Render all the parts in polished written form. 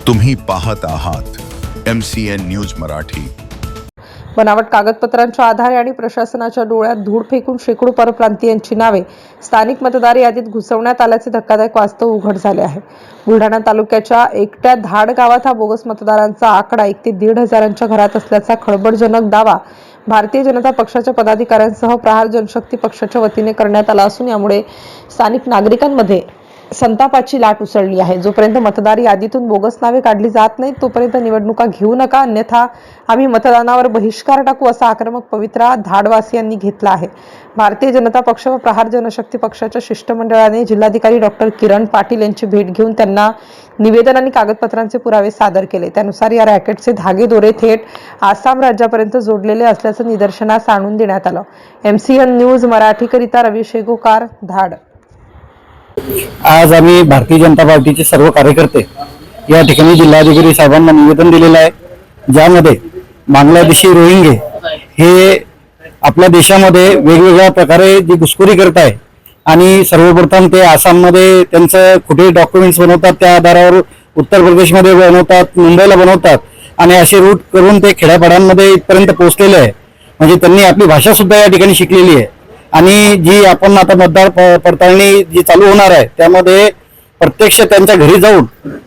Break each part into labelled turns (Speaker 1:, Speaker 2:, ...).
Speaker 1: तुम्ही पाहत आहात MCN न्यूज मराठी।
Speaker 2: बनावट कागदपत्रांच्या आधारे आणि प्रशासनाच्या डोळ्यात धूळ फेकून शेकडो परप्रांतीयांची नावे स्थानिक मतदार यादीत घुसवण्यात आल्याचे धक्कादायक वास्तव उघड झाले आहे। बुलढाणा तालुक्याच्या एकट्या धाड गावात हा बोगस मतदारांचा आकडा 1 ते 1.5 हजारांच्या घरात असल्याचा खळबळजनक दावा भारतीय जनता पक्षाच्या पदाधिकाऱ्यांसह प्रहार जनशक्ती पक्षाच्या वतीने करण्यात आला असून यामुळे स्थानिक नागरिकांमध्ये संतापाची लाट उसळली आहे। जोपर्यंत मतदार यादीतून बोगस नावे काढली जात नाहीत तोपर्यंत निवडणुका घेऊ नका, अन्यथा आम्ही मतदानावर बहिष्कार टाकू असा आक्रमक पवित्रा धाडवासियांनी घेतला आहे। भारतीय जनता पक्ष व प्रहार जनशक्ती पक्षाच्या शिष्टमंडळाने जिल्हाधिकारी डॉक्टर किरण पाटील यांची भेट घेऊन त्यांना निवेदन आणि कागदपत्रांचे पुरावे सादर केले। त्यानुसार या रॅकेटचे धागे दोरे थेट आसाम राज्यापर्यंत जोडलेले असल्याचं निदर्शनास आणून देण्यात आलं। MCN न्यूज मराठीकरिता रवी शेगोकार, धाड।
Speaker 3: आज आम्ही भारतीय जनता पार्टीचे सर्व कार्यकर्ते या ठिकाणी जिल्हाधिकारी साहेबांना निवेदन दिलेलं आहे, ज्यामध्ये बांगलादेशी रोहिंगे हे आपल्या देशामध्ये वेगवेगळ्या प्रकारे जी घुसखोरी करत आहे आणि सर्वप्रथम ते आसाममध्ये त्यांचं कुठे डॉक्युमेंट्स बनवतात, त्या आधारावर उत्तर प्रदेशमध्ये बनवतात, मुंबईला बनवतात आणि असे रूट करून ते खेड्यापाड्यांमध्ये इथपर्यंत पोहोचलेले आहे। म्हणजे त्यांनी आपली भाषा सुद्धा या ठिकाणी शिकलेली आहे आणि जी आपण आता मतदार पडताळणी जी चालू होणार आहे त्यामध्ये प्रत्यक्ष त्यांच्या घरी जाऊन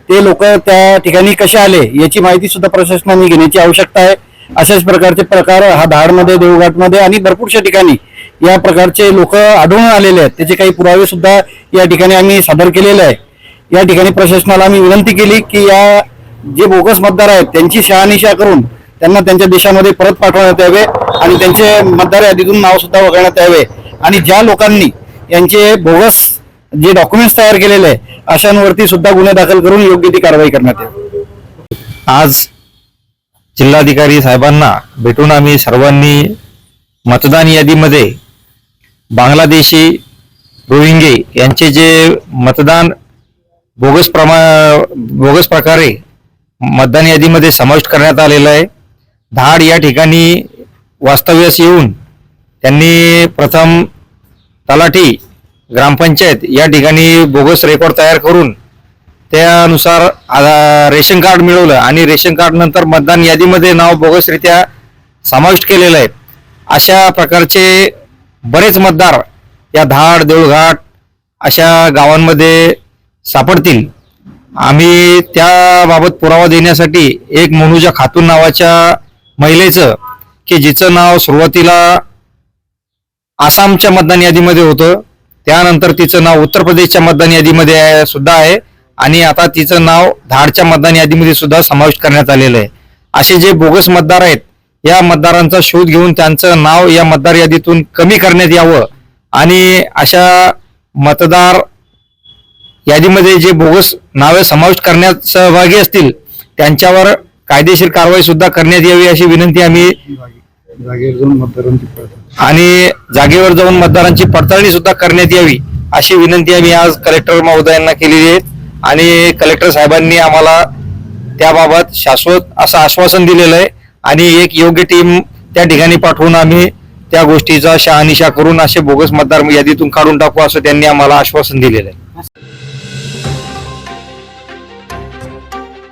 Speaker 3: ते लोक त्या ठिकाणी कसे आले याची माहिती सुद्धा प्रशासनाने घेण्याची आवश्यकता आहे। अशाच प्रकारचे प्रकार हा धाडमध्ये, देवघाटमध्ये आणि भरपूरशा ठिकाणी या प्रकारचे लोक आढळून आलेले आहेत, त्याचे काही पुरावे सुद्धा या ठिकाणी आम्ही सादर केलेले आहे। या ठिकाणी प्रशासनाला आम्ही विनंती केली की या जे बोगस मतदार आहेत त्यांची शहानिशा करून त्यांना त्यांच्या देशामध्ये परत पाठवण्यात यावे आणि त्यांचे मतदार यादीतून नाव सुद्धा वगळण्यात यावे आणि ज्या लोकांनी यांचे बोगस जे डॉक्युमेंट्स तयार केलेले आहे अशांवरती सुद्धा गुन्हे दाखल करून योग्य ती कारवाई करण्यात यावी।
Speaker 4: आज जिल्हाधिकारी साहेबांना भेटून आम्ही सर्वांनी मतदान यादीमध्ये बांगलादेशी रोहिंगे यांचे जे मतदान बोगस प्रकारे मतदान यादीमध्ये समाविष्ट करण्यात आलेलं आहे। धाड या ठिकाणी वास्तव्यास येऊन त्यांनी प्रथम तलाठी, ग्रामपंचायत या ठिकाणी बोगस रेकॉर्ड तयार करून त्यानुसार रेशन कार्ड मिळवलं आणि रेशन कार्ड नंतर मतदान यादीमध्ये नाव बोगसरित्या समाविष्ट केलेलं आहे। अशा प्रकारचे बरेच मतदार या धाड, देऊळघाट अशा गावांमध्ये सापडतील। आम्ही त्याबाबत पुरावा देण्यासाठी एक मनुजा खातून नावाच्या महिलेचं, की जिचं नाव सुरुवातीला आसामच्या मतदान यादीमध्ये होतं, त्यानंतर तिचं नाव उत्तर प्रदेशच्या मतदान यादीमध्ये सुद्धा आहे आणि आता तिचं नाव धाडच्या मतदान यादीमध्ये सुद्धा समाविष्ट करण्यात आलेलं आहे। असे जे बोगस मतदार आहेत या मतदारांचा शोध घेऊन त्यांचं नाव या मतदार यादीतून कमी करण्यात यावं आणि अशा मतदार यादीमध्ये जे बोगस नावे समाविष्ट करण्यात सहभागी असतील त्यांच्यावर कायदेशीर कारवाई सुद्धा करण्यात यावी अशी विनंती आम्ही आणि जागेवर जाऊन मतदारांची पडताळणी सुद्धा करण्यात यावी अशी विनंती आम्ही आज कलेक्टर महोदयांना केलेली आहे आणि कलेक्टर साहेबांनी आम्हाला त्याबाबत शाश्वत असं आश्वासन दिलेलं आहे आणि एक योग्य टीम त्या ठिकाणी पाठवून आम्ही त्या गोष्टीचा शहानिशा करून असे बोगस मतदार यादीतून काढून टाकू असं त्यांनी आम्हाला आश्वासन दिलेलं आहे।